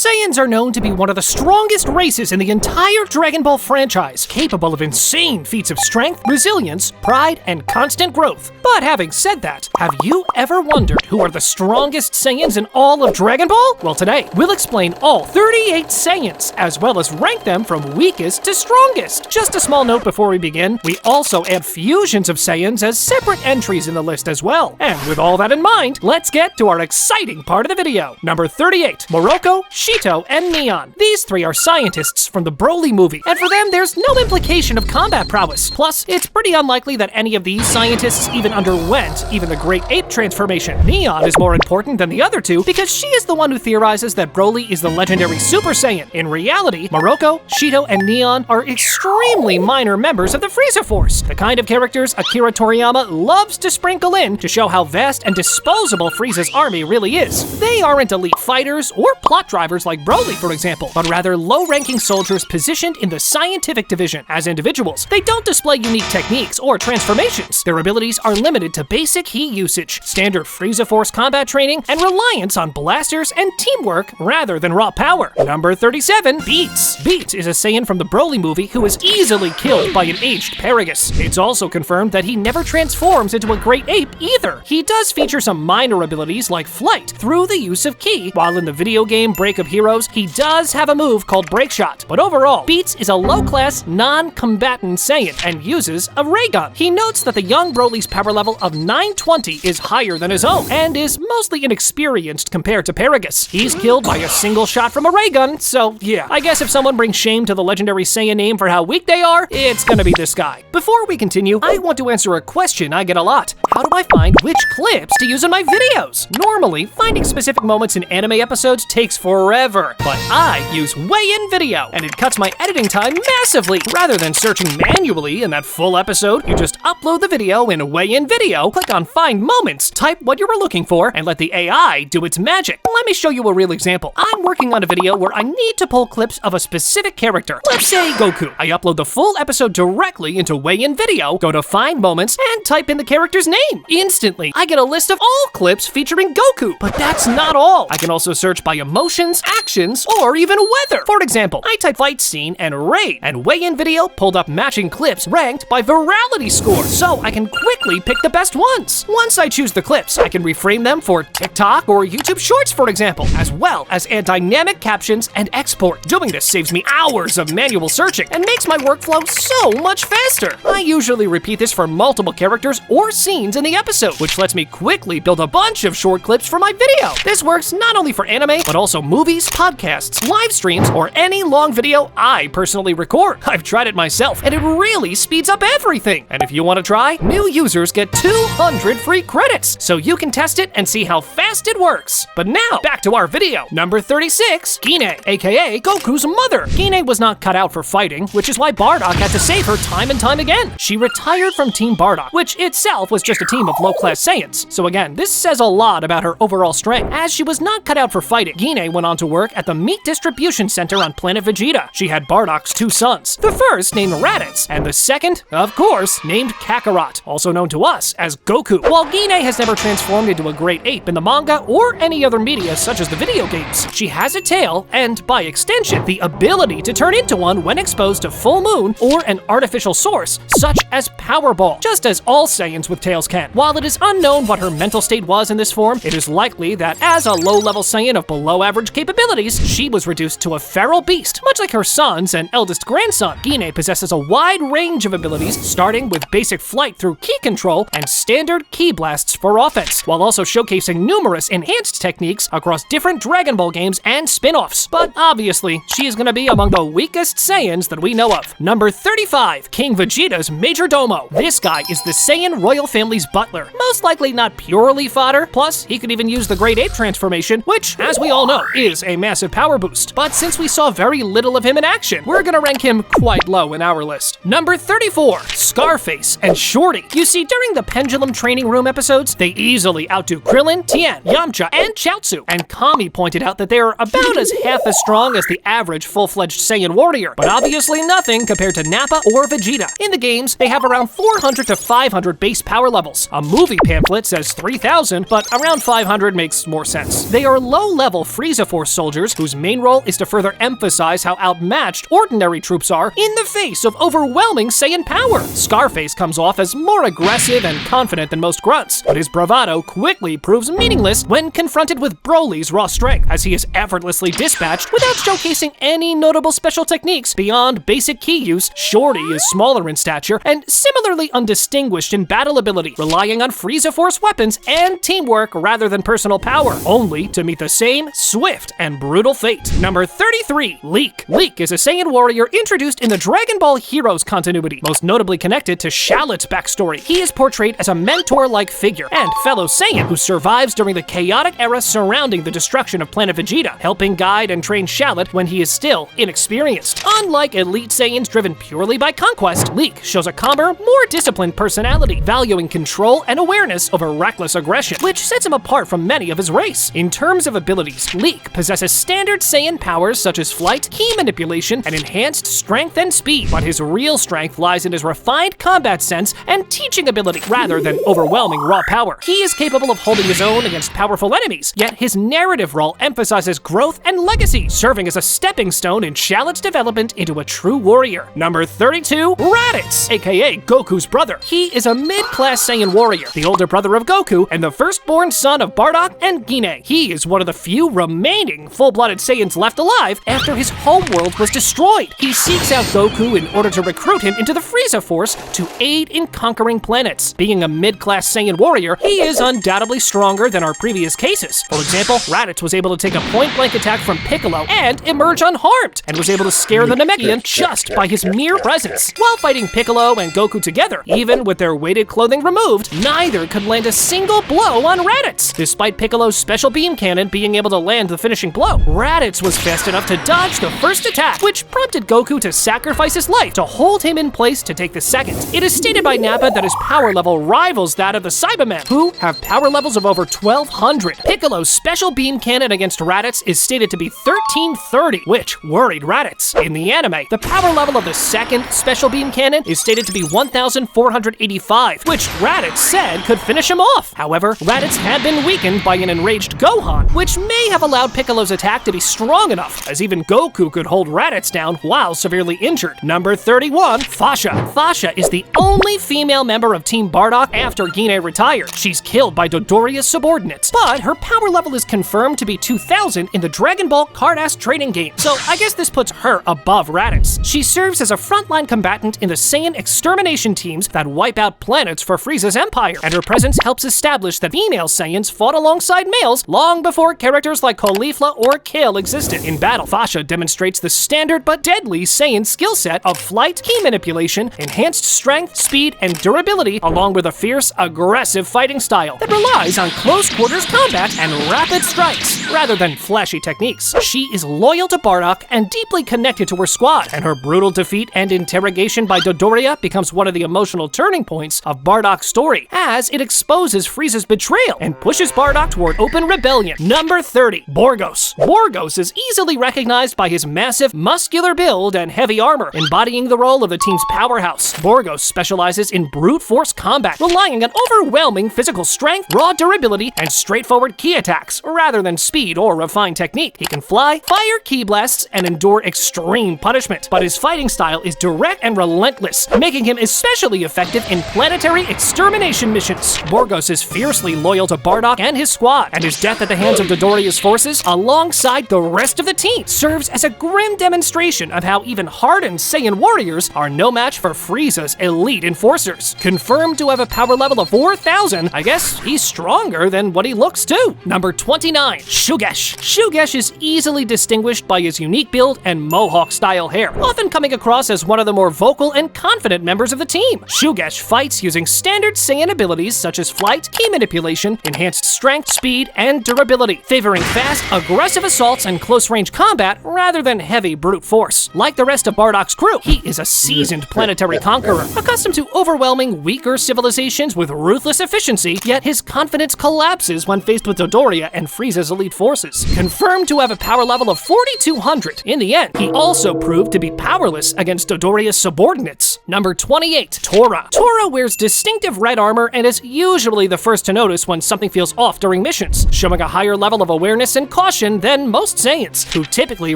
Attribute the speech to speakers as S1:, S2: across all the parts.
S1: Saiyans are known to be one of the strongest races in the entire Dragon Ball franchise, capable of insane feats of strength, resilience, pride, and constant growth. But having said that, have you ever wondered who are the strongest Saiyans in all of Dragon Ball? Well, today, we'll explain all 38 Saiyans, as well as rank them from weakest to strongest. Just a small note before we begin, we also add fusions of Saiyans as separate entries in the list as well. And with all that in mind, let's get to our exciting part of the video. Number 38, Morocco, Shito, and Neon. These three are scientists from the Broly movie, and for them, there's no implication of combat prowess. Plus, it's pretty unlikely that any of these scientists even underwent even the Great Ape transformation. Neon is more important than the other two because she is the one who theorizes that Broly is the legendary Super Saiyan. In reality, Morocco, Shito, and Neon are extremely minor members of the Frieza Force, the kind of characters Akira Toriyama loves to sprinkle in to show how vast and disposable Frieza's army really is. They aren't elite fighters or plot drivers like Broly, for example, but rather low-ranking soldiers positioned in the scientific division. As individuals, they don't display unique techniques or transformations. Their abilities are limited to basic heat usage, standard Frieza Force combat training, and reliance on blasters and teamwork rather than raw power. Number 37, Beats. Beats is a Saiyan from the Broly movie who is easily killed by an aged Paragus. It's also confirmed that he never transforms into a Great Ape either. He does feature some minor abilities like flight through the use of ki, while in the video game Break of Heroes, he does have a move called Break Shot. But overall, Beats is a low-class, non-combatant Saiyan and uses a ray gun. He notes that the young Broly's power level of 920 is higher than his own, and is mostly inexperienced compared to Paragus. He's killed by a single shot from a ray gun, so yeah, I guess if someone brings shame to the legendary Saiyan name for how weak they are, it's gonna be this guy. Before we continue, I want to answer a question I get a lot. How do I find which clips to use in my videos? Normally, finding specific moments in anime episodes takes forever, but I use WayinVideo, and it cuts my editing time massively. Rather than searching manually in that full episode, you just upload the video in WayinVideo, click on Find Moments, type what you were looking for, and let the AI do its magic. Let me show you a real example. I'm working on a video where I need to pull clips of a specific character. Let's say Goku. I upload the full episode directly into WayinVideo, go to Find Moments, and type in the character's name. Instantly, I get a list of all clips featuring Goku. But that's not all. I can also search by emotions, actions, or even weather. For example, I type fight scene and raid, and WayinVideo pulled up matching clips ranked by virality score, so I can quickly pick the best ones. Once I choose the clips, I can reframe them for TikTok or YouTube Shorts, for example, as well as add dynamic captions and export. Doing this saves me hours of manual searching and makes my workflow so much faster. I usually repeat this for multiple characters or scenes in the episode, which lets me quickly build a bunch of short clips for my video. This works not only for anime, but also movies, podcasts, live streams, or any long video I personally record. I've tried it myself, and it really speeds up everything. And if you want to try, new users get 200 free credits, so you can test it and see how fast it works. But now, back to our video. Number 36, Gine, aka Goku's mother. Gine was not cut out for fighting, which is why Bardock had to save her time and time again. She retired from Team Bardock, which itself was just a team of low-class Saiyans. So again, this says a lot about her overall strength. As she was not cut out for fighting, Gine went on to work at the meat distribution center on planet Vegeta. She had Bardock's two sons, the first named Raditz, and the second, of course, named Kakarot, also known to us as Goku. While Gine has never transformed into a Great Ape in the manga or any other media such as the video games, she has a tail and, by extension, the ability to turn into one when exposed to full moon or an artificial source, such as Power Ball, just as all Saiyans with tails can. While it is unknown what her mental state was in this form, it is likely that as a low-level Saiyan of below-average capabilities, she was reduced to a feral beast. Much like her sons and eldest grandson, Gine possesses a wide range of abilities, starting with basic flight through ki control and standard ki blasts for offense, while also showcasing numerous enhanced techniques across different Dragon Ball games and spin-offs. But obviously, she is gonna be among the weakest Saiyans that we know of. Number 35, King Vegeta's Major Domo. This guy is the Saiyan royal family's butler, most likely not purely fodder, plus he could even use the Great Ape transformation, which, as we all know, is a massive power boost. But since we saw very little of him in action, we're gonna rank him quite low in our list. Number 34, Scarface and Shorty. You see, during the Pendulum Training Room episodes, they easily outdo Krillin, Tien, Yamcha, and Chaozu, and Kami pointed out that they are about as half as strong as the average full-fledged Saiyan warrior, but obviously nothing compared to Nappa or Vegeta. In the games, they have around 400 to 500 base power levels. A movie pamphlet says 3,000, but around 500 makes more sense. They are low-level Frieza Force soldiers whose main role is to further emphasize how outmatched ordinary troops are in the face of overwhelming Saiyan power. Scarface comes off as more aggressive and confident than most grunts, but his bravado quickly proves meaningless when confronted with Broly's raw strength, as he is effortlessly dispatched without showcasing any notable special techniques beyond basic ki use. Shorty is smaller in stature and similarly undistinguished in battle ability, relying on Frieza Force weapons and teamwork rather than personal power, only to meet the same swift and brutal fate. Number 33, Leek. Leek is a Saiyan warrior introduced in the Dragon Ball Heroes continuity, most notably connected to Shallot's backstory. He is portrayed as a mentor-like figure and fellow Saiyan who survives during the chaotic era surrounding the destruction of planet Vegeta, helping guide and train Shallot when he is still inexperienced. Unlike elite Saiyans driven purely by conquest, Leek shows a calmer, more disciplined personality, valuing control and awareness over reckless aggression, which sets him apart from many of his race. In terms of abilities, Leek possesses standard Saiyan powers such as flight, ki manipulation, and enhanced strength and speed, but his real strength lies in his refined combat sense and teaching ability rather than overwhelming raw power. He is capable of holding his own against powerful enemies, yet his narrative role emphasizes growth and legacy, serving as a stepping stone in Shallot's development into a true warrior. Number 32, Raditz, aka Goku's brother. He is a mid-class Saiyan warrior, the older brother of Goku, and the firstborn son of Bardock and Gine. He is one of the few remaining full-blooded Saiyans left alive after his homeworld was destroyed. He seeks out Goku in order to recruit him into the Frieza Force to aid in conquering planets. Being a mid-class Saiyan warrior, he is undoubtedly stronger than our previous cases. For example, Raditz was able to take a point-blank attack from Piccolo and emerge unharmed, and was able to scare the Namekian just by his mere presence. While fighting Piccolo and Goku together, even with their weighted clothing removed, neither could land a single blow on Raditz. Despite Piccolo's special beam cannon being able to land the finishing blow, Raditz was fast enough to dodge the first attack, which prompted Goku to sacrifice his life to hold him in place to take the second. It is stated by Nappa that his power level rivals that of the Cybermen, who have power levels of over 1200. Piccolo's special beam cannon against Raditz is stated to be 1330, which worried Raditz. In the anime, the power level of the second special beam cannon is stated to be 1485, which Raditz said could finish him off. However, Raditz had been weakened by an enraged Gohan, which may have allowed Piccolo's attack to be strong enough, as even Goku could hold Raditz down while severely injured. Number 31, Fasha. Fasha is the only female member of Team Bardock after Gine retired. She's killed by Dodoria's subordinates, but her power level is confirmed to be 2000 in the Dragon Ball Card-Ass trading game, so I guess this puts her above Raditz. She serves as a frontline combatant in the Saiyan extermination teams that wipe out planets for Frieza's empire, and her presence helps establish that female Saiyans fought alongside males long before characters like Caulifla or Kale existed. In battle, Fasha demonstrates the standard but deadly Saiyan skill set of flight, ki manipulation, enhanced strength, speed, and durability, along with a fierce, aggressive fighting style that relies on close quarters combat and rapid strikes, rather than flashy techniques. She is loyal to Bardock and deeply connected to her squad, and her brutal defeat and interrogation by Dodoria becomes one of the emotional turning points of Bardock's story, as it exposes Frieza's betrayal and pushes Bardock toward open rebellion. Number 30, Borgos. Borgos is easily recognized by his massive, muscular build and heavy armor, embodying the role of the team's powerhouse. Borgos specializes in brute force combat, relying on overwhelming physical strength, raw durability, and straightforward ki attacks, rather than speed or refined technique. He can fly, fire ki blasts, and endure extreme punishment, but his fighting style is direct and relentless, making him especially effective in planetary extermination missions. Borgos is fiercely loyal to Bardock and his squad, and his death at the hands of Dodoria's forces, alongside the rest of the team, serves as a grim demonstration of how even hardened Saiyan warriors are no match for Frieza's elite enforcers. Confirmed to have a power level of 4000, I guess he's stronger than what he looks too. Number 29, Shugesh. Shugesh is easily distinguished by his unique build and mohawk-style hair, often coming across as one of the more vocal and confident members of the team. Shugesh fights using standard Saiyan abilities such as flight, ki manipulation, enhanced strength, speed, and durability, favoring fast, aggressive assaults and close-range combat rather than heavy brute force. Like the rest of Bardock's crew, he is a seasoned planetary conqueror, accustomed to overwhelming weaker civilizations with ruthless efficiency, yet his confidence collapses when faced with Dodoria and Frieza's elite forces. Confirmed to have a power level of 4200, in the end, he also proved to be powerless against Dodoria's subordinates. Number 28, Tora. Tora wears distinctive red armor and is usually the first to notice when something feels off during missions, showing a higher level of awareness and caution aggression than most Saiyans, who typically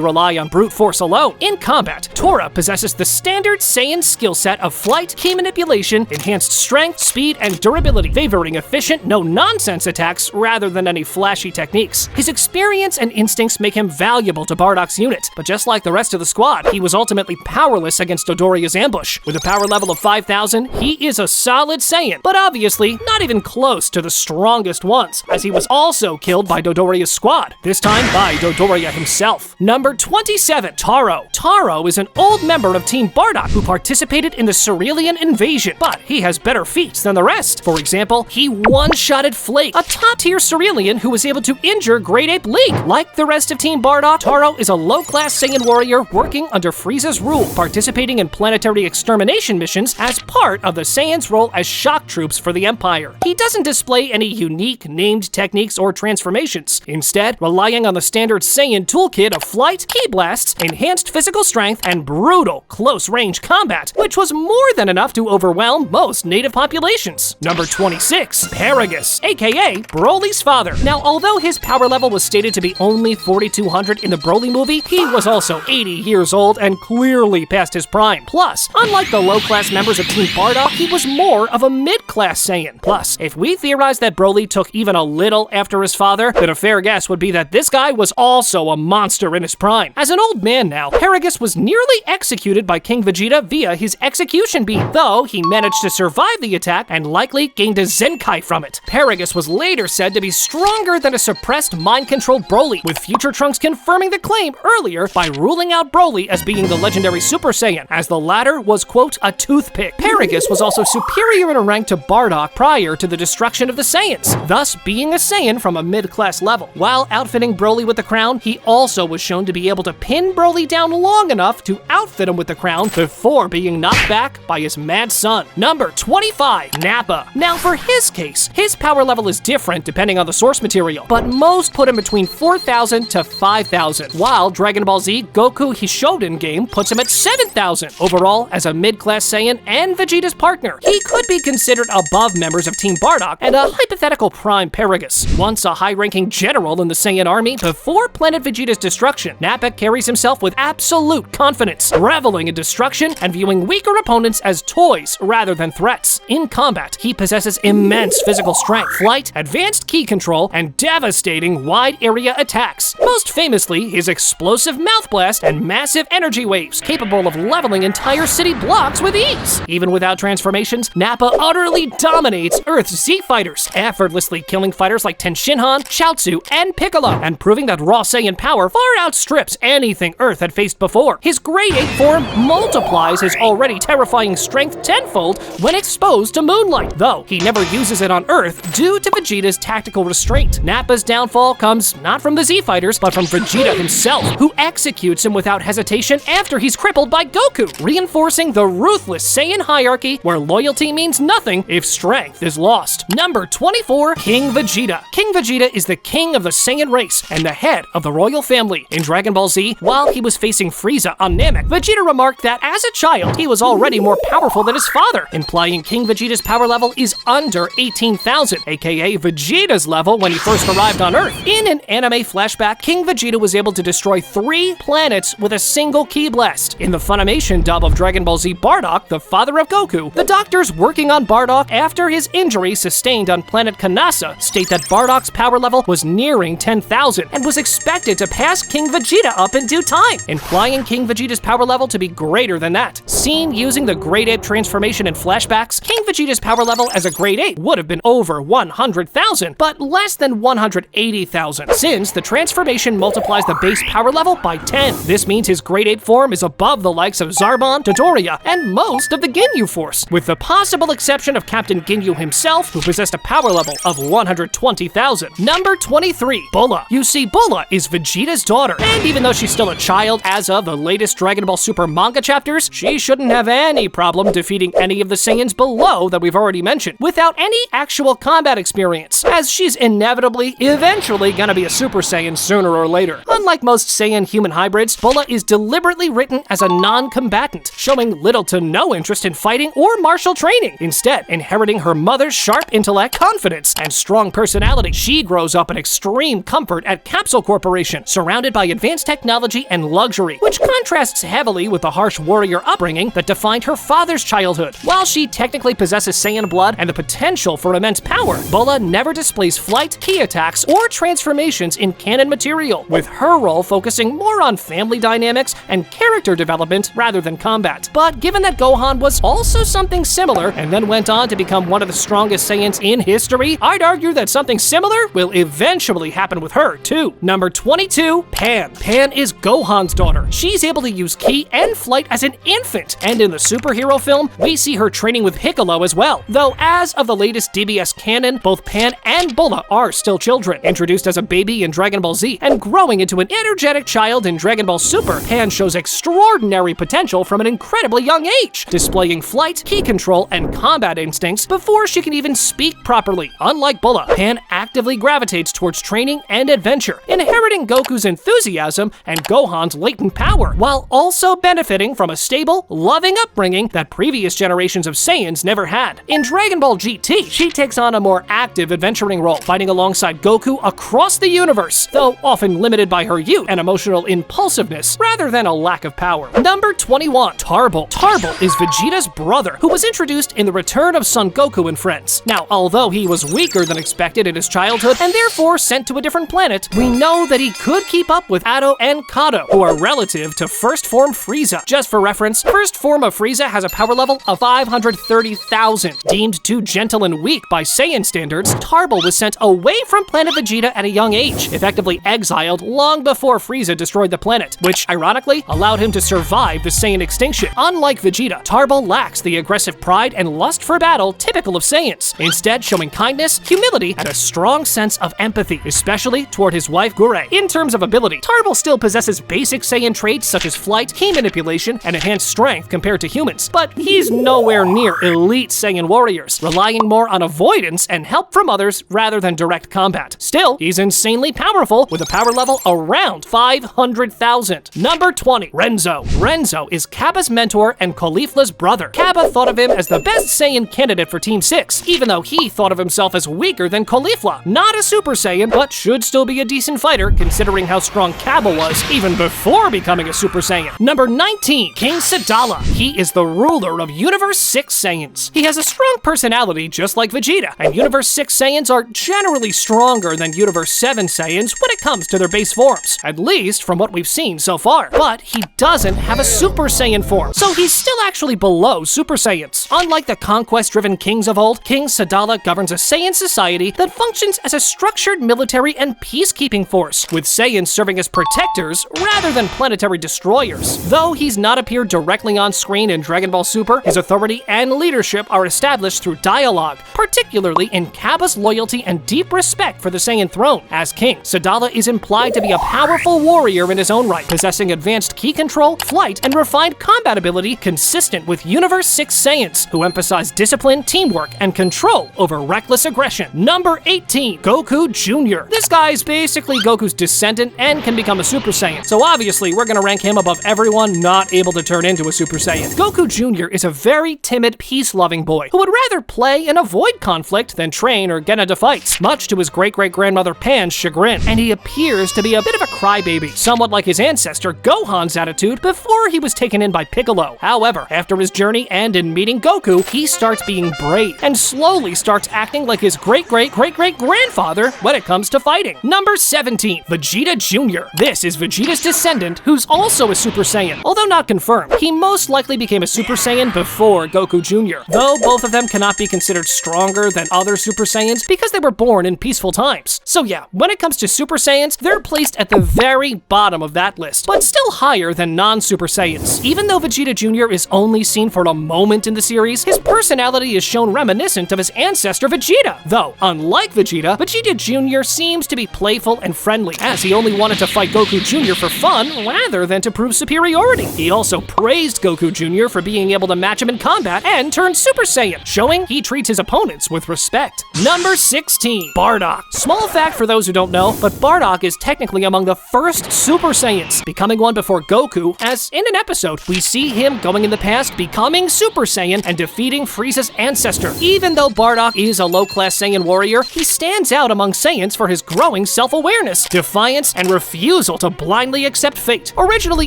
S1: rely on brute force alone. In combat, Tora possesses the standard Saiyan skill set of flight, key manipulation, enhanced strength, speed, and durability, favoring efficient, no-nonsense attacks rather than any flashy techniques. His experience and instincts make him valuable to Bardock's unit, but just like the rest of the squad, he was ultimately powerless against Dodoria's ambush. With a power level of 5,000, he is a solid Saiyan, but obviously not even close to the strongest ones, as he was also killed by Dodoria's squad, this time by Dodoria himself. Number 27, Taro. Taro is an old member of Team Bardock who participated in the Cerealian invasion, but he has better feats than the rest. For example, he one-shotted Flake, a top-tier Cerealian who was able to injure Great Ape League. Like the rest of Team Bardock, Taro is a low-class Saiyan warrior working under Frieza's rule, participating in planetary extermination missions as part of the Saiyans' role as shock troops for the Empire. He doesn't display any unique named techniques or transformations, instead relying on the standard Saiyan toolkit of flight, ki blasts, enhanced physical strength, and brutal close-range combat, which was more than enough to overwhelm most native populations. Number 26, Paragus, aka Broly's father. Now, although his power level was stated to be only 4,200 in the Broly movie, he was also 80 years old and clearly past his prime. Plus, unlike the low-class members of Team Bardock, he was more of a mid-class Saiyan. Plus, if we theorize that Broly took even a little after his father, then a fair guess would be that this guy was also a monster in his prime. As an old man now, Paragus was nearly executed by King Vegeta via his execution beam, though he managed to survive the attack and likely gained a Zenkai from it. Paragus was later said to be stronger than a suppressed mind-controlled Broly, with future Trunks confirming the claim earlier by ruling out Broly as being the legendary Super Saiyan, as the latter was, quote, a toothpick. Paragus was also superior in rank to Bardock prior to the destruction of the Saiyans, thus being a Saiyan from a mid-class level. While outfitting Broly with the crown, he also was shown to be able to pin Broly down long enough to outfit him with the crown before being knocked back by his mad son. Number 25, Nappa. Now for his case, his power level is different depending on the source material, but most put him between 4,000 to 5,000, while Dragon Ball Z Goku Hishoden game puts him at 7,000. Overall, as a mid-class Saiyan and Vegeta's partner, he could be considered above members of Team Bardock and a hypothetical prime Paragus. Once a high-ranking general in the Saiyan army, before Planet Vegeta's destruction, Nappa carries himself with absolute confidence, reveling in destruction and viewing weaker opponents as toys rather than threats. In combat, he possesses immense physical strength, flight, advanced ki control, and devastating wide-area attacks. Most famously, his explosive mouth blast and massive energy waves, capable of leveling entire city blocks with ease. Even without transformations, Nappa utterly dominates Earth's Z-fighters, effortlessly killing fighters like Tenshinhan, Chaozu, and Piccolo, and proving that raw Saiyan power far outstrips anything Earth had faced before. His Great Ape form multiplies his already terrifying strength tenfold when exposed to moonlight, though he never uses it on Earth due to Vegeta's tactical restraint. Nappa's downfall comes not from the Z-fighters, but from Vegeta himself, who executes him without hesitation after he's crippled by Goku, reinforcing the ruthless Saiyan hierarchy where loyalty means nothing if strength is lost. Number 24, King Vegeta. King Vegeta is the king of the Saiyan race and the head of the royal family. In Dragon Ball Z, while he was facing Frieza on Namek, Vegeta remarked that as a child, he was already more powerful than his father, implying King Vegeta's power level is under 18,000, aka Vegeta's level when he first arrived on Earth. In an anime flashback, King Vegeta was able to destroy 3 planets with a single ki blast. In the Funimation dub of Dragon Ball Z Bardock, the father of Goku, the doctors working on Bardock after his injury sustained on planet Kanasa state that Bardock's power level was nearing 10,000 and was expected to pass King Vegeta up in due time, implying King Vegeta's power level to be greater than that. Seen using the Great Ape transformation in flashbacks, King Vegeta's power level as a Great Ape would have been over 100,000, but less than 180,000, since the transformation multiplies the base power level by 10. This means his Great Ape form is above the likes of Zarbon, Dodoria, and most of the Ginyu Force, with the possible exception of Captain Ginyu himself, who possessed a power level of 120,000. Number 23, Bulla. You see, Bulla is Vegeta's daughter, and even though she's still a child as of the latest Dragon Ball Super manga chapters, she shouldn't have any problem defeating any of the Saiyans below that we've already mentioned, without any actual combat experience, as she's inevitably, eventually gonna be a Super Saiyan sooner or later. Unlike most Saiyan human hybrids, Bulla is deliberately written as a non-combatant, showing little to no interest in fighting or martial training. Instead, inheriting her mother's sharp intellect, confidence, and strong personality, she grows up in extreme comfort and at Capsule Corporation, surrounded by advanced technology and luxury, which contrasts heavily with the harsh warrior upbringing that defined her father's childhood. While she technically possesses Saiyan blood and the potential for immense power, Bulla never displays flight, ki attacks, or transformations in canon material, with her role focusing more on family dynamics and character development rather than combat. But given that Gohan was also something similar and then went on to become one of the strongest Saiyans in history, I'd argue that something similar will eventually happen with her too. Number 22, Pan. Pan is Gohan's daughter. She's able to use ki and flight as an infant, and in the superhero film, we see her training with Piccolo as well. Though as of the latest DBS canon, both Pan and Bulla are still children. Introduced as a baby in Dragon Ball Z and growing into an energetic child in Dragon Ball Super, Pan shows extraordinary potential from an incredibly young age, displaying flight, ki control, and combat instincts before she can even speak properly. Unlike Bulla, Pan actively gravitates towards training and adventure, inheriting Goku's enthusiasm and Gohan's latent power, while also benefiting from a stable, loving upbringing that previous generations of Saiyans never had. In Dragon Ball GT, she takes on a more active adventuring role, fighting alongside Goku across the universe, though often limited by her youth and emotional impulsiveness rather than a lack of power. Number 21, Tarble. Tarble is Vegeta's brother, who was introduced in The Return of Son Goku and Friends. Now, although he was weaker than expected in his childhood and therefore sent to a different planet, we know that he could keep up with Atto and Kato, who are relative to First Form Frieza. Just for reference, First Form of Frieza has a power level of 530,000. Deemed too gentle and weak by Saiyan standards, Tarble was sent away from planet Vegeta at a young age, effectively exiled long before Frieza destroyed the planet, which ironically allowed him to survive the Saiyan extinction. Unlike Vegeta, Tarble lacks the aggressive pride and lust for battle typical of Saiyans, instead showing kindness, humility, and a strong sense of empathy, especially toward his wife Gure. In terms of ability, Tarble still possesses basic Saiyan traits such as flight, ki manipulation, and enhanced strength compared to humans, but he's nowhere near elite Saiyan warriors, relying more on avoidance and help from others rather than direct combat. Still, he's insanely powerful with a power level around 500,000. Number 20, Renzo. Renzo is Cabba's mentor and Caulifla's brother. Cabba thought of him as the best Saiyan candidate for Team 6, even though he thought of himself as weaker than Caulifla. Not a Super Saiyan, but should still be a decent fighter considering how strong Cabba was even before becoming a Super Saiyan. Number 19, King Sadala. He is the ruler of Universe 6 Saiyans. He has a strong personality just like Vegeta, and Universe 6 Saiyans are generally stronger than Universe 7 Saiyans when it comes to their base forms, at least from what we've seen so far. But he doesn't have a Super Saiyan form, so he's still actually below Super Saiyans. Unlike the conquest-driven kings of old, King Sadala governs a Saiyan society that functions as a structured military and peacekeeping force, with Saiyans serving as protectors rather than planetary destroyers. Though he's not appeared directly on screen in Dragon Ball Super, his authority and leadership are established through dialogue, particularly in Cabba's loyalty and deep respect for the Saiyan throne. As king, Sadala is implied to be a powerful warrior in his own right, possessing advanced ki control, flight, and refined combat ability consistent with Universe 6 Saiyans, who emphasize discipline, teamwork, and control over reckless aggression. Number 18, Goku Jr. This guy's basically Goku's descendant and can become a Super Saiyan, so obviously we're gonna rank him above everyone not able to turn into a Super Saiyan. Goku Jr. is a very timid, peace-loving boy who would rather play and avoid conflict than train or get into fights, much to his great-great-grandmother Pan's chagrin, and he appears to be a bit of a crybaby, somewhat like his ancestor Gohan's attitude before he was taken in by Piccolo. However, after his journey and in meeting Goku, he starts being brave and slowly starts acting like his great-great-great-great-grandfather when it comes to fighting. Number 17, Vegeta Jr. This is Vegeta's descendant, who's also a Super Saiyan. Although not confirmed, he most likely became a Super Saiyan before Goku Jr., though both of them cannot be considered stronger than other Super Saiyans because they were born in peaceful times. So yeah, when it comes to Super Saiyans, they're placed at the very bottom of that list, but still higher than non-Super Saiyans. Even though Vegeta Jr. is only seen for a moment in the series, his personality is shown reminiscent of his ancestor Vegeta. Though, unlike Vegeta, Vegeta Jr. seems to be playful and friendly, as he only wanted to fight Goku Jr. for fun rather than to prove superiority. He also praised Goku Jr. for being able to match him in combat and turn Super Saiyan, showing he treats his opponents with respect. Number 16, Bardock. Small fact for those who don't know, but Bardock is technically among the first Super Saiyans, becoming one before Goku, as in an episode, we see him going in the past, becoming Super Saiyan, and defeating Frieza's ancestor. Even though Bardock is a low-class Saiyan warrior, he stands out among Saiyans for his growing self self-awareness, defiance, and refusal to blindly accept fate. Originally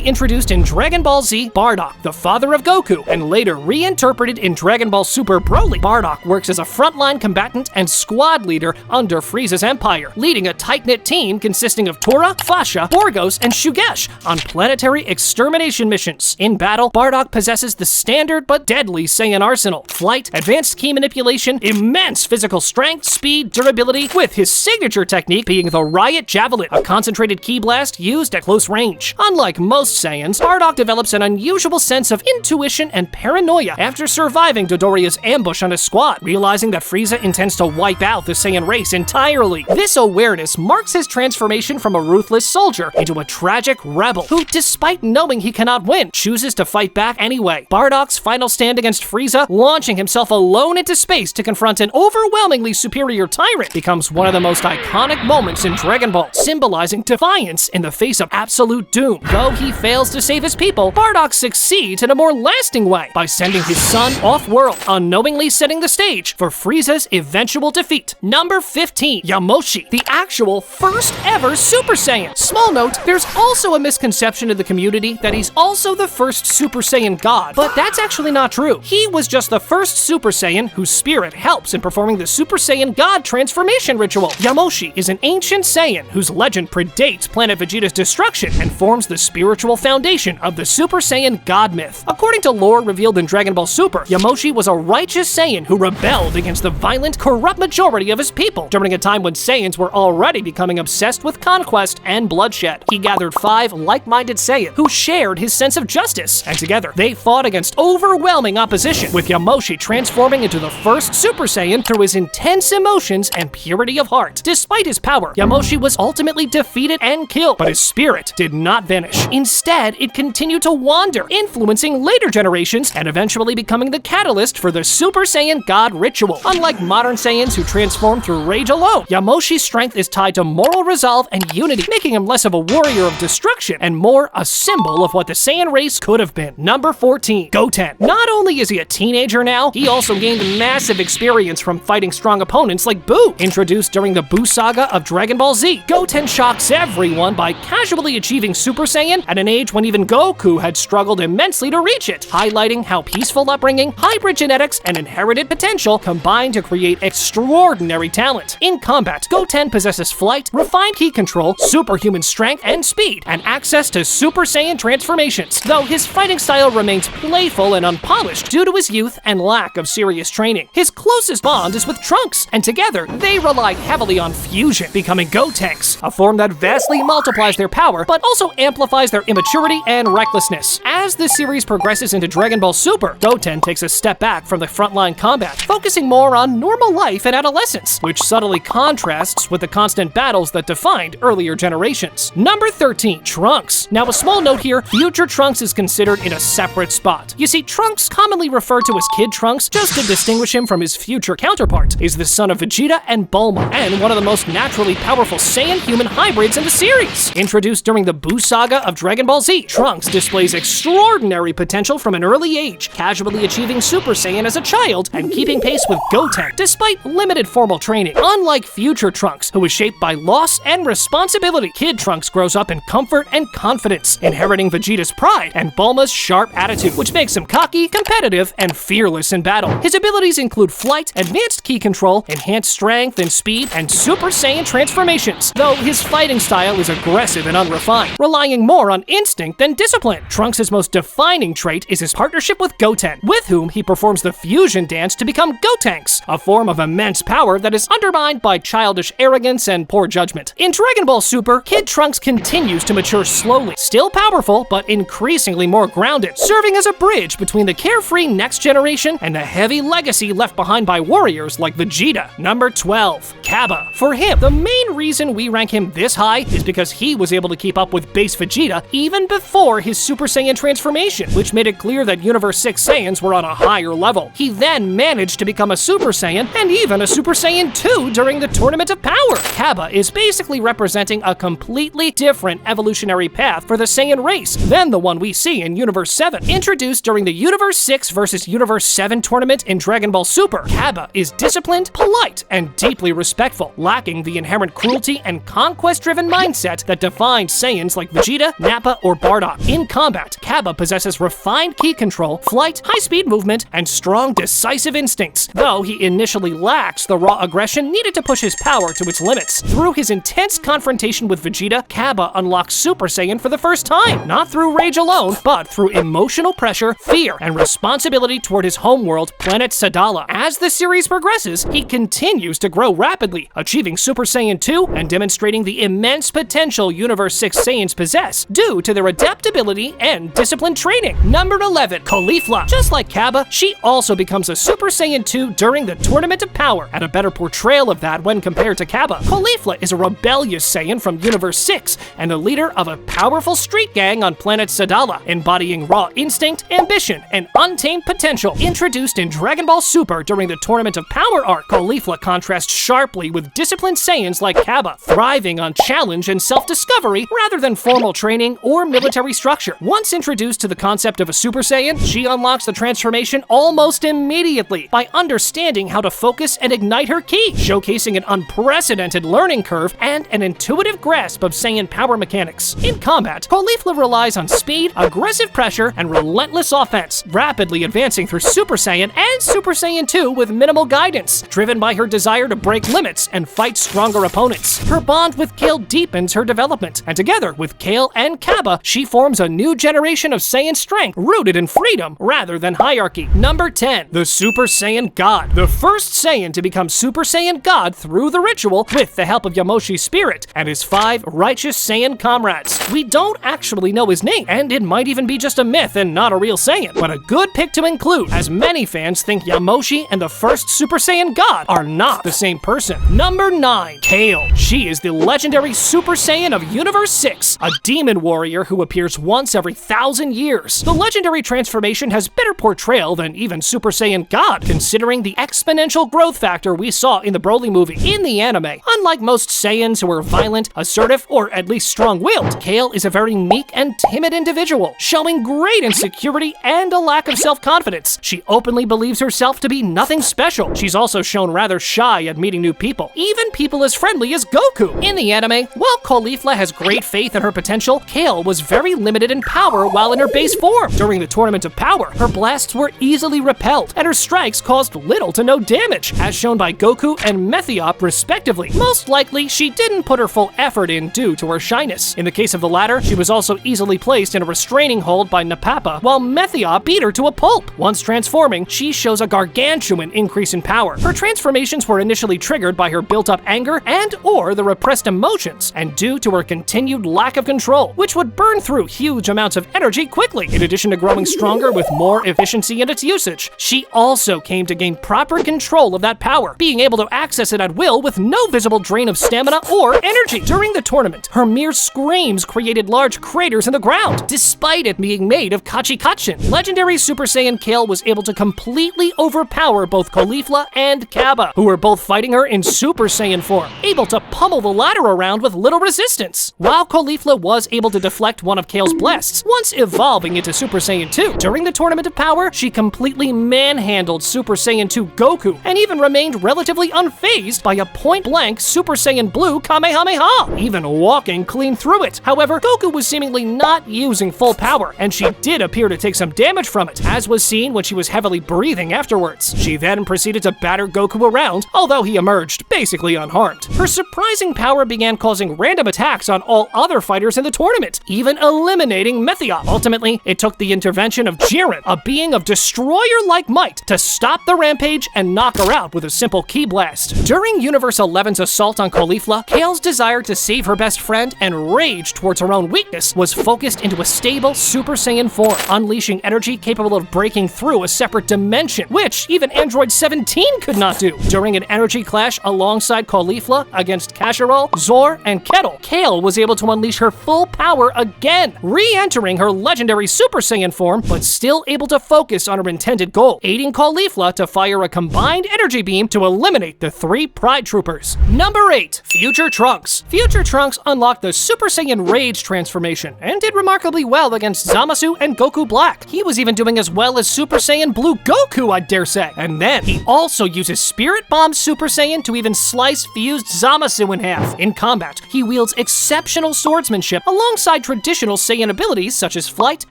S1: introduced in Dragon Ball Z, Bardock, the father of Goku, and later reinterpreted in Dragon Ball Super Broly, Bardock works as a frontline combatant and squad leader under Frieza's empire, leading a tight-knit team consisting of Tora, Fasha, Borgos, and Shugesh on planetary extermination missions. In battle, Bardock possesses the standard but deadly Saiyan arsenal: flight, advanced ki manipulation, immense physical strength, speed, durability, with his signature technique being the Riot Javelin, a concentrated ki blast used at close range. Unlike most Saiyans, Bardock develops an unusual sense of intuition and paranoia after surviving Dodoria's ambush on his squad, realizing that Frieza intends to wipe out the Saiyan race entirely. This awareness marks his transformation from a ruthless soldier into a tragic rebel who, despite knowing he cannot win, chooses to fight back anyway. Bardock's final stand against Frieza, launching himself alone into space to confront an overwhelmingly superior tyrant, becomes one of the most iconic moments in Dragon Ball, symbolizing defiance in the face of absolute doom. Though he fails to save his people, Bardock succeeds in a more lasting way by sending his son off-world, unknowingly setting the stage for Frieza's eventual defeat. Number 15, Yamoshi, the actual first ever Super Saiyan. Small note, there's also a misconception in the community that he's also the first Super Saiyan god, but that's actually not true. He was just the first Super Saiyan whose spirit helps in performing the Super Saiyan god transformation ritual. Yamoshi is an ancient Saiyan whose legend predates Planet Vegeta's destruction and forms the spiritual foundation of the Super Saiyan god myth. According to lore revealed in Dragon Ball Super, Yamoshi was a righteous Saiyan who rebelled against the violent, corrupt majority of his people during a time when Saiyans were already becoming obsessed with conquest and bloodshed. He gathered 5 like-minded Saiyans who shared his sense of justice, and together they fought against overwhelming opposition, with Yamoshi transforming into the first Super Saiyan through his intense emotions and purity of heart. Despite his power, Yamoshi was ultimately defeated and killed, but his spirit did not vanish. Instead, it continued to wander, influencing later generations and eventually becoming the catalyst for the Super Saiyan God ritual. Unlike modern Saiyans who transform through rage alone, Yamoshi's strength is tied to moral resolve and unity, making him less of a warrior of destruction and more a symbol of what the Saiyan race could have been. Number 14, Goten. Not only is he a teenager now, he also gained massive experience from fighting strong opponents like Buu. Introduced during the Buu saga of Dragon Ball Z, Goten shocks everyone by casually achieving Super Saiyan at an age when even Goku had struggled immensely to reach it, highlighting how peaceful upbringing, hybrid genetics, and inherited potential combine to create extraordinary talent. In combat, Goten possesses flight, refined ki control, superhuman strength and speed, and access to Super Saiyan transformations, though his fighting style remains playful and unpolished due to his youth and lack of serious training. His closest bond is with Trunks, and together they rely heavily on fusion, becoming Gotenks, a form that vastly multiplies their power but also amplifies their immaturity and recklessness. As the series progresses into Dragon Ball Super, Goten takes a step back from the frontline combat, focusing more on normal life and adolescence, which subtly contrasts with the constant battles that defined earlier generations. Number 13, Trunks. Now a small note here, future Trunks is considered in a separate spot. You see, Trunks, commonly referred to as Kid Trunks, just to distinguish him from his future counterpart, is the son of Vegeta and Bulma, and one of the most naturally powerful Saiyan-human hybrids in the series. Introduced during the Buu saga of Dragon Ball Z, Trunks displays extraordinary potential from an early age, casually achieving Super Saiyan as a child and keeping pace with Goten despite limited formal training. Unlike future Trunks, who is shaped by loss and responsibility, Kid Trunks grows up in comfort and confidence, inheriting Vegeta's pride and Bulma's sharp attitude, which makes him cocky, competitive, and fearless in battle. His abilities include flight, advanced ki control, enhanced strength and speed, and Super Saiyan transformations, though his fighting style is aggressive and unrefined, relying more on instinct than discipline. Trunks' most defining trait is his partnership with Goten, with whom he performs the fusion dance to become Gotenks, a form of immense power that is undermined by childish arrogance and poor judgment. In Dragon Ball Super, Kid Trunks continues to mature slowly, still powerful, but increasingly more grounded, serving as a bridge between the carefree next generation and the heavy legacy left behind by warriors like Vegeta. Number 12, Cabba. For him, the main reason we rank him this high is because he was able to keep up with base Vegeta even before his Super Saiyan transformation, which made it clear that Universe 6 Saiyans were on a higher level. He then managed to become a Super Saiyan and even a Super Saiyan 2 during the Tournament of Power. Cabba is basically representing a completely different evolutionary path for the Saiyan race than the one we see in Universe 7. Introduced during the Universe 6 versus Universe 7 tournament in Dragon Ball Super, Cabba is disciplined, polite, and deeply respectful, lacking the inherent cruelty and conquest-driven mindset that defined Saiyans like Vegeta, Nappa, or Bardock. In combat, Cabba possesses refined ki control, flight, high-speed movement, and strong decisive instincts, though he initially lacks the raw aggression needed to push his power to its limits. Through his intense confrontation with Vegeta, Cabba unlocks Super Saiyan for the first time, not through rage alone, but through emotional pressure, fear, and responsibility toward his homeworld, planet Sadala. As the series progresses, he continues to grow rapidly, achieving Super Saiyan 2 and demonstrating the immense potential Universe 6 Saiyans possess due to their adaptability and disciplined training. Number 11, Caulifla. Just like Cabba, she also becomes a Super Saiyan 2 during the Tournament of Power, and a better portrayal of that when compared to Cabba. Caulifla is a rebellious Saiyan from Universe 6 and a leader of a powerful street gang on planet Sadala, embodying raw instinct, ambition, and untamed potential. Introduced in Dragon Ball Super during the Tournament of Power arc, Caulifla contrasts sharply with disciplined Saiyans like Cabba, thriving on challenge and self-discovery rather than formal training or military structure. Once introduced to the concept of a Super Saiyan, she unlocks the transformation almost immediately by understanding how to focus and ignite her ki, showcasing an unprecedented learning curve and an intuitive grasp of Saiyan power mechanics. In combat, Caulifla relies on speed, aggressive pressure, and relentless offense, rapidly advancing through Super Saiyan and Super Saiyan 2 with minimal guidance, driven by her desire to break limits and fight stronger opponents. Her bond with Kale deepens her development, and together with Kale and Cabba, she forms a new generation of Saiyan strength rooted in freedom rather than hierarchy. Number 10, the Super Saiyan God. The first Saiyan to become Super Saiyan God through the ritual with the help of Yamoshi's spirit and his 5 righteous Saiyan comrades. We don't actually know his name, and it might even be just a myth and not a real Saiyan, but a good pick to include, as many fans think Yamoshi and the first Super Saiyan God are not the same person. Number 9, Kale. She is the legendary Super Saiyan of Universe 6, a demon warrior who appears once every 1,000 years. The legendary transformation has better portrayal than even Super Saiyan God, considering the exponential growth factor we saw in the Broly movie. In the anime, unlike most Saiyans who are violent, assertive, or at least strong-willed, Kale is a very meek and timid individual, showing great insecurity and a lack of self-confidence. She openly believes herself to be nothing special. She's also shown rather shy at meeting new people, even people as friendly as Goku. In the anime, while Caulifla has great faith in her potential, Kale was very limited in power while in her base form. During the Tournament of Power, her blasts were easily repelled, and her strikes caused little to no damage, as shown by Goku and Methiop respectively. Most likely, she didn't put her full effort in due to her shyness. In the case of the latter, she was also easily placed in a restraining hold by Nappa, while Methiop beat her to a pulp. Once transforming, she shows a gargantuan increase in power. Her transformations were initially triggered by her built-up anger and/or the repressed emotions, and due to her continued lack of control, which would burn through huge amounts of energy quickly. In addition to growing stronger with more efficiency in its usage, she also came to gain proper control of that power, being able to access it at will with no visible drain of stamina or energy. During the tournament, her mere screams created large craters in the ground, despite it being made of Kachikachin. Legendary Super Saiyan Kale was able to completely overpower both Caulifla and Cabba, who were both fighting her in Super Saiyan form, able to pummel the latter around with little resistance. While Caulifla was able to deflect one of Kale's blasts, once evolving into Super Saiyan 2, during the Tournament of Power, she completely manhandled Super Saiyan 2 Goku, and even remained relatively unfazed by a point-blank Super Saiyan Blue Kamehameha, even walking clean through it. However, Goku was seemingly not using full power, and she did appear to take some damage from it, as was seen when she was heavily breathing afterwards. She then proceeded to batter Goku around, although he emerged basically unharmed. Her surprising power began causing random attacks on all other fighters in the tournament, even eliminating Methiop. Ultimately, it took the intervention of Jiren, a being of destroyer-like might, to stop the rampage and knock her out with a simple ki blast. During Universe 11's assault on Caulifla, Kale's desire to save her best friend and rage towards her own weakness was focused into a stable Super Saiyan form, unleashing energy capable of breaking through a separate dimension, which even Android 17 could not do. During an energy clash alongside Caulifla against Kasharol, Zor, and Kettle, Kale was able to unleash her full power again, re-entering her legendary Super Saiyan form, but still able to focus on her intended goal, aiding Caulifla to fire a combined energy beam to eliminate the 3 Pride Troopers. Number 8, Future Trunks. Future Trunks unlocked the Super Saiyan Rage transformation, and did remarkably well against Zamasu and Goku Black. He was even doing as well as Super Saiyan Blue Goku, I dare say. And then, he also uses Spirit Bomb Super Saiyan to even slice fused Zamasu in half. In combat, he wields exceptional swordsmanship alongside traditional Saiyan abilities such as flight,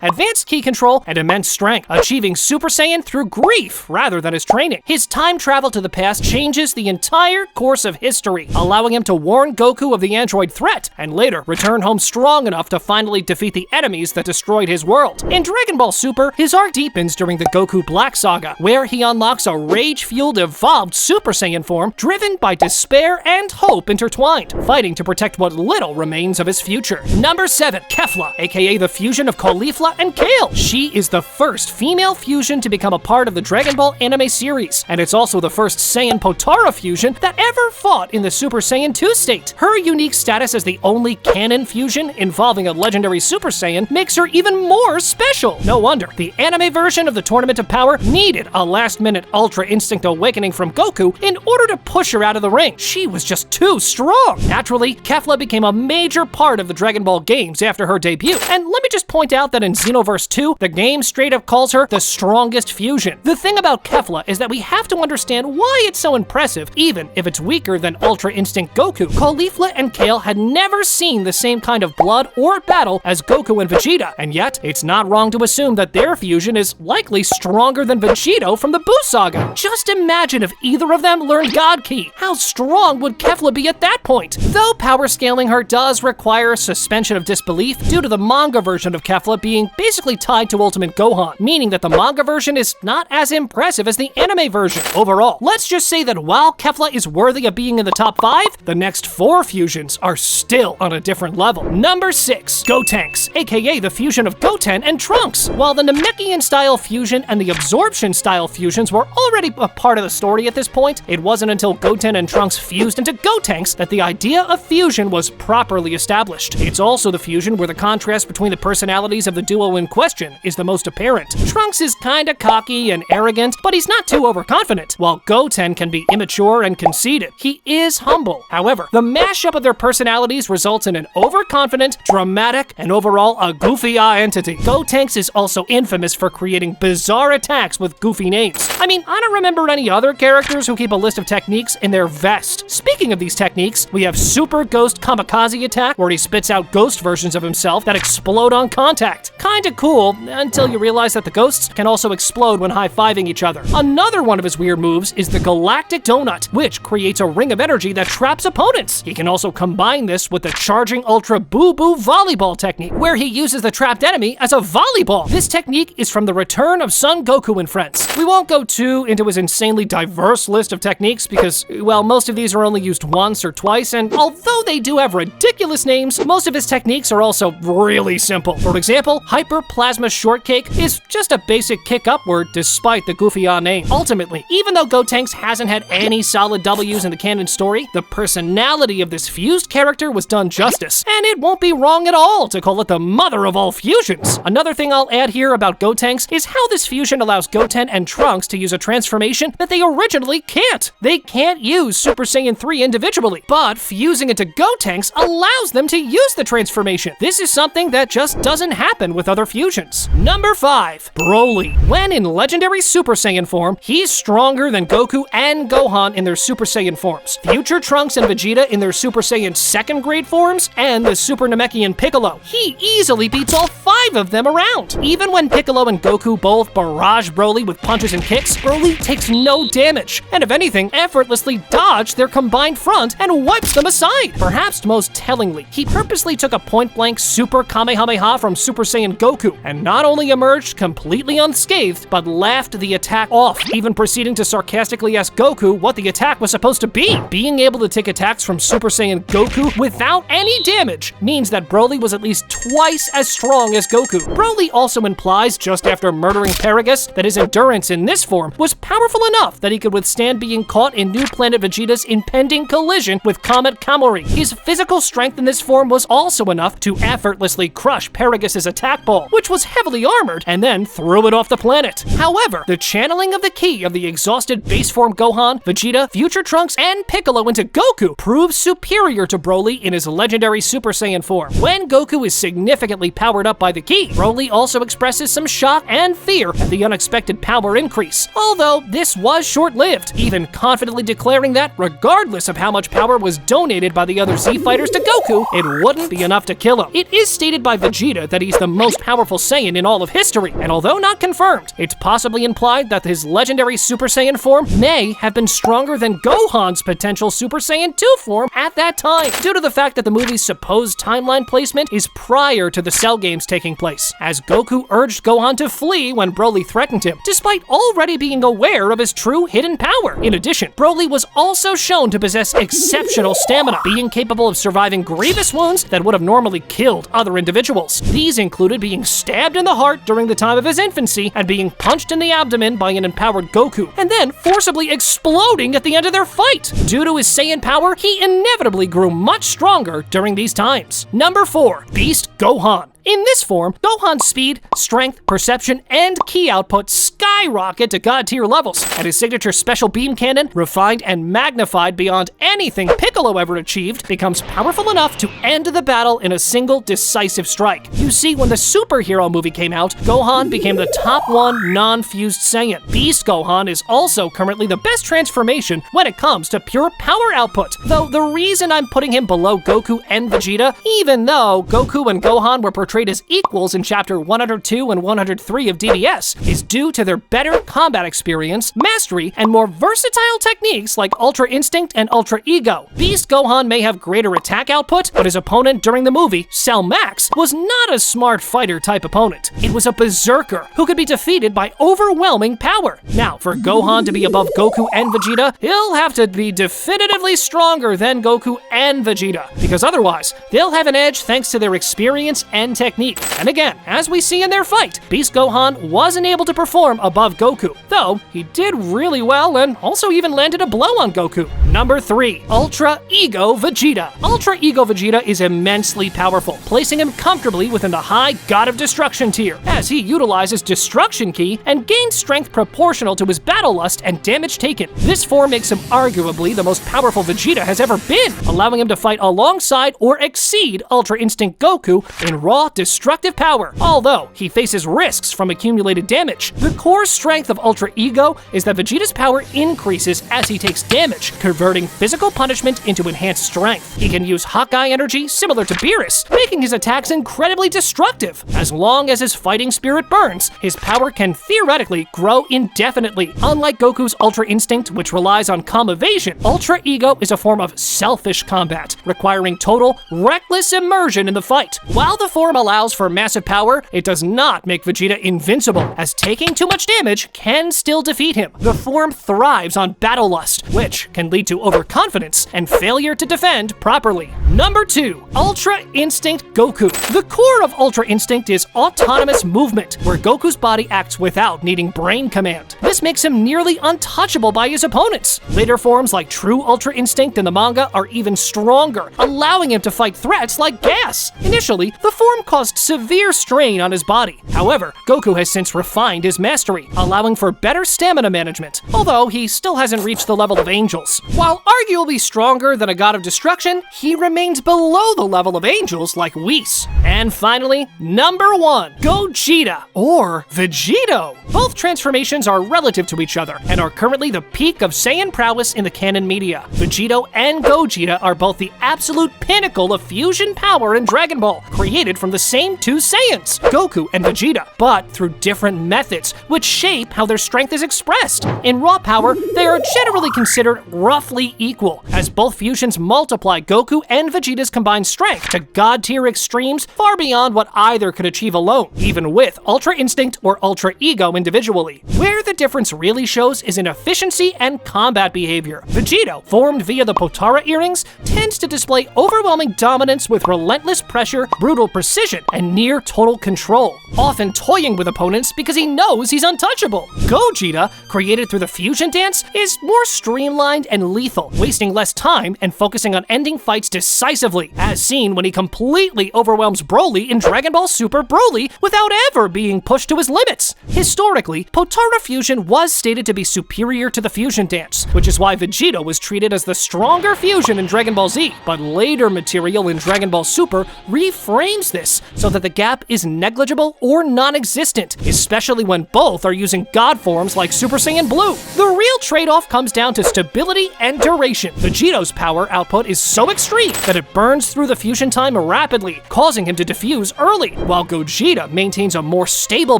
S1: advanced ki control, and immense strength, achieving Super Saiyan through grief rather than his training. His time travel to the past changes the entire course of history, allowing him to warn Goku of the android threat, and later return home strong enough to finally defeat the enemies that destroyed his world. In Dragon Ball Super, his arc deepens during the Goku Black Saga, where he unlocks a rage-fueled evolved Super Saiyan form driven by despair and hope intertwined, fighting to protect what little remains of his future. Number 7. Kefla, aka the fusion of Caulifla and Kale. She is the first female fusion to become a part of the Dragon Ball anime series, and it's also the first Saiyan Potara fusion that ever fought in the Super Saiyan 2 state. Her unique status as the only canon fusion involving a legendary Super Saiyan makes her even more special. No wonder the anime version of the Tournament of Power needed a last-minute Ultra Instinct awakening from Goku in order to push her out of the ring. She was just too strong. Naturally, Kefla became a major part of the Dragon Ball games after her debut, and let me just point out that in Xenoverse 2, the game straight up calls her the strongest fusion. The thing about Kefla is that we have to understand why it's so impressive, even if it's weaker than Ultra Instinct Goku. Caulifla and Kale had never seen the same kind of blood or battle as Goku and Vegeta, and yet it's not wrong to assume that their fusion is likely stronger than Vegito from the Buu Saga. Just imagine if either of them learned God Ki. How strong would Kefla be at that point? Though power scaling her does require suspension of disbelief due to the manga version of Kefla being basically tied to Ultimate Gohan, meaning that the manga version is not as impressive as the anime version. Overall, let's just say that while Kefla is worthy of being in the top 5, the next 4 fusions are still on a different level. Number 6. Gotenks, aka the fusion of Goten and Trunks. While the Namekian-style fusion and the Absorption-style fusions were already a part of the story at this point, it wasn't until Goten and Trunks fused into Gotenks that the idea of fusion was properly established. It's also the fusion where the contrast between the personalities of the duo in question is the most apparent. Trunks is kinda cocky and arrogant, but he's not too overconfident, while Goten can be immature and conceited. He is humble. However, the mashup of their personalities results in an overconfident, dramatic, and overall a goofy-ah entity. Gotenks is also infamous for creating bizarre attacks with goofy names. I mean, I don't remember any other characters who keep a list of techniques in their vest. Speaking of these techniques, we have Super Ghost Kamikaze Attack, where he spits out ghost versions of himself that explode on contact. Kinda cool, until you realize that the ghosts can also explode when high-fiving each other. Another one of his weird moves is the Galactic Donut, which creates a ring of energy that traps opponents. He can also combine this with the Charging Ultra Boo Boo Volleyball technique, where he uses the trapped enemy as a volleyball. This technique is from the Return of Son Goku and Friends. We won't go too into his insanely diverse list of techniques because, well, most of these are only used once or twice, and although they do have ridiculous names, most of his techniques are also really simple. For example, Hyper Plasma Shortcake is just a basic kick upward despite the goofy-ah name. Ultimately, even though Gotenks hasn't had any solid W's in the canon story, the personality of this fused character was done justice, and it won't be wrong at all to call it the mother of all fusions. Another thing I'll add here about Gotenks is how this fusion allows Goten and Trunks to use a transformation that they originally can't. They can't use Super Saiyan 3 individually, but fusing into Gotenks allows them to use the transformation. This is something that just doesn't happen with other fusions. Number 5. Broly. When in legendary Super Saiyan form, he's stronger than Goku and Gohan in their Super Saiyan forms, future Trunks and Vegeta in their Super Saiyan 2nd grade forms, and the Super Namekian Piccolo. He easily beats all 5 of them around. Even when Piccolo and Goku both barrage Broly with punches and kicks, Broly takes no damage, and if anything, effortlessly dodges their combined front and wipes them aside. Perhaps most tellingly, he purposely took a point-blank Super Kamehameha from Super Saiyan Goku, and not only emerged completely unscathed, but laughed the attack off, even proceeding to sarcastically ask Goku what the attack was supposed to be. Being able to take attacks from Super Saiyan Goku without any damage means that Broly was at least twice as strong as Goku. Broly also implies, just after murdering Paragus, that his endurance in this form was powerful enough that he could withstand being caught in New Planet Vegeta's impending collision with Comet Kamori. His physical strength in this form was also enough to effortlessly crush Paragus' attack ball, which was heavily armored, and then threw it off the planet. However, the channeling of the ki of the exhausted base form Gohan, Vegeta, future Trunks, and Piccolo into Goku proves superior to Broly in his legendary Super Saiyan form. When Goku is significantly powered up by the ki, Broly also expresses some shock and fear at the unexpected power increase, although this was short-lived, even confidently declaring that, regardless of how how much power was donated by the other Z fighters to Goku, it wouldn't be enough to kill him. It is stated by Vegeta that he's the most powerful Saiyan in all of history, and although not confirmed, it's possibly implied that his legendary Super Saiyan form may have been stronger than Gohan's potential Super Saiyan 2 form at that time, due to the fact that the movie's supposed timeline placement is prior to the Cell games taking place, as Goku urged Gohan to flee when Broly threatened him, despite already being aware of his true hidden power. In addition, Broly was also shown to possess exceptional stamina, being capable of surviving grievous wounds that would have normally killed other individuals. These included being stabbed in the heart during the time of his infancy and being punched in the abdomen by an empowered Goku, and then forcibly exploding at the end of their fight. Due to his Saiyan power, he inevitably grew much stronger during these times. Number 4. Beast Gohan. In this form, Gohan's speed, strength, perception, and ki output skyrocket to god tier levels, and his signature special beam cannon, refined and magnified beyond anything Piccolo ever achieved, becomes powerful enough to end the battle in a single decisive strike. You see, when the superhero movie came out, Gohan became the top 1 non-fused Saiyan. Beast Gohan is also currently the best transformation when it comes to pure power output, though the reason I'm putting him below Goku and Vegeta, even though Goku and Gohan were portrayed as equals in Chapter 102 and 103 of DBS, is due to their better combat experience, mastery, and more versatile techniques like Ultra Instinct and Ultra Ego. Beast Gohan may have greater attack output, but his opponent during the movie, Cell Max, was not a smart fighter type opponent. It was a berserker who could be defeated by overwhelming power. Now, for Gohan to be above Goku and Vegeta, he'll have to be definitively stronger than Goku and Vegeta, because otherwise, they'll have an edge thanks to their experience and technique. And again, as we see in their fight, Beast Gohan wasn't able to perform above Goku, though he did really well and also even landed a blow on Goku. Number 3. Ultra Ego Vegeta. Ultra Ego Vegeta is immensely powerful, placing him comfortably within the high God of Destruction tier, as he utilizes Destruction Ki and gains strength proportional to his battle lust and damage taken. This form makes him arguably the most powerful Vegeta has ever been, allowing him to fight alongside or exceed Ultra Instinct Goku in raw destructive power, although he faces risks from accumulated damage. The core strength of Ultra Ego is that Vegeta's power increases as he takes damage, converting physical punishment into enhanced strength. He can use Hawkeye energy similar to Beerus, making his attacks incredibly destructive. As long as his fighting spirit burns, his power can theoretically grow indefinitely. Unlike Goku's Ultra Instinct, which relies on calm evasion, Ultra Ego is a form of selfish combat, requiring total, reckless immersion in the fight. While the form allows for massive power, it does not make Vegeta invincible, as taking too much damage can still defeat him. The form thrives on battle lust, which can lead to overconfidence and failure to defend properly. Number 2. Ultra Instinct Goku. The core of Ultra Instinct is autonomous movement, where Goku's body acts without needing brain command. This makes him nearly untouchable by his opponents. Later forms like True Ultra Instinct in the manga are even stronger, allowing him to fight threats like gas. Initially, the form caused severe strain on his body. However, Goku has since refined his mastery, allowing for better stamina management, although he still hasn't reached the level of angels. While arguably stronger than a god of destruction, he remains below the level of angels like Whis. And finally, number 1, Gogeta, or Vegito. Both transformations are relative to each other, and are currently the peak of Saiyan prowess in the canon media. Vegito and Gogeta are both the absolute pinnacle of fusion power in Dragon Ball, created from the same two Saiyans, Goku and Vegeta, but through different methods, which shape how their strength is expressed. In raw power, they are generally considered roughly equal, as both fusions multiply Goku and Vegeta's combined strength to god-tier extremes far beyond what either could achieve alone, even with Ultra Instinct or Ultra Ego individually. Where the difference really shows is in efficiency and combat behavior. Vegito, formed via the Potara earrings, tends to display overwhelming dominance with relentless pressure, brutal precision, and near total control, often toying with opponents because he knows he's untouchable. Gogeta, created through the fusion dance, is more streamlined and lethal, wasting less time and focusing on ending fights decisively, as seen when he completely overwhelms Broly in Dragon Ball Super Broly without ever being pushed to his limits. Historically, Potara fusion was stated to be superior to the fusion dance, which is why Vegeta was treated as the stronger fusion in Dragon Ball Z, but later material in Dragon Ball Super reframes this so that the gap is negligible or non-existent, especially when both are using god forms like Super Saiyan Blue. The real trade-off comes down to stability and and duration. Vegito's power output is so extreme that it burns through the fusion time rapidly, causing him to defuse early, while Gogeta maintains a more stable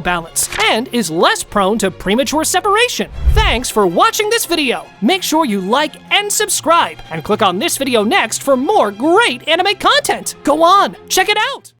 S1: balance and is less prone to premature separation. Thanks for watching this video. Make sure you like and subscribe, and click on this video next for more great anime content. Go on, check it out!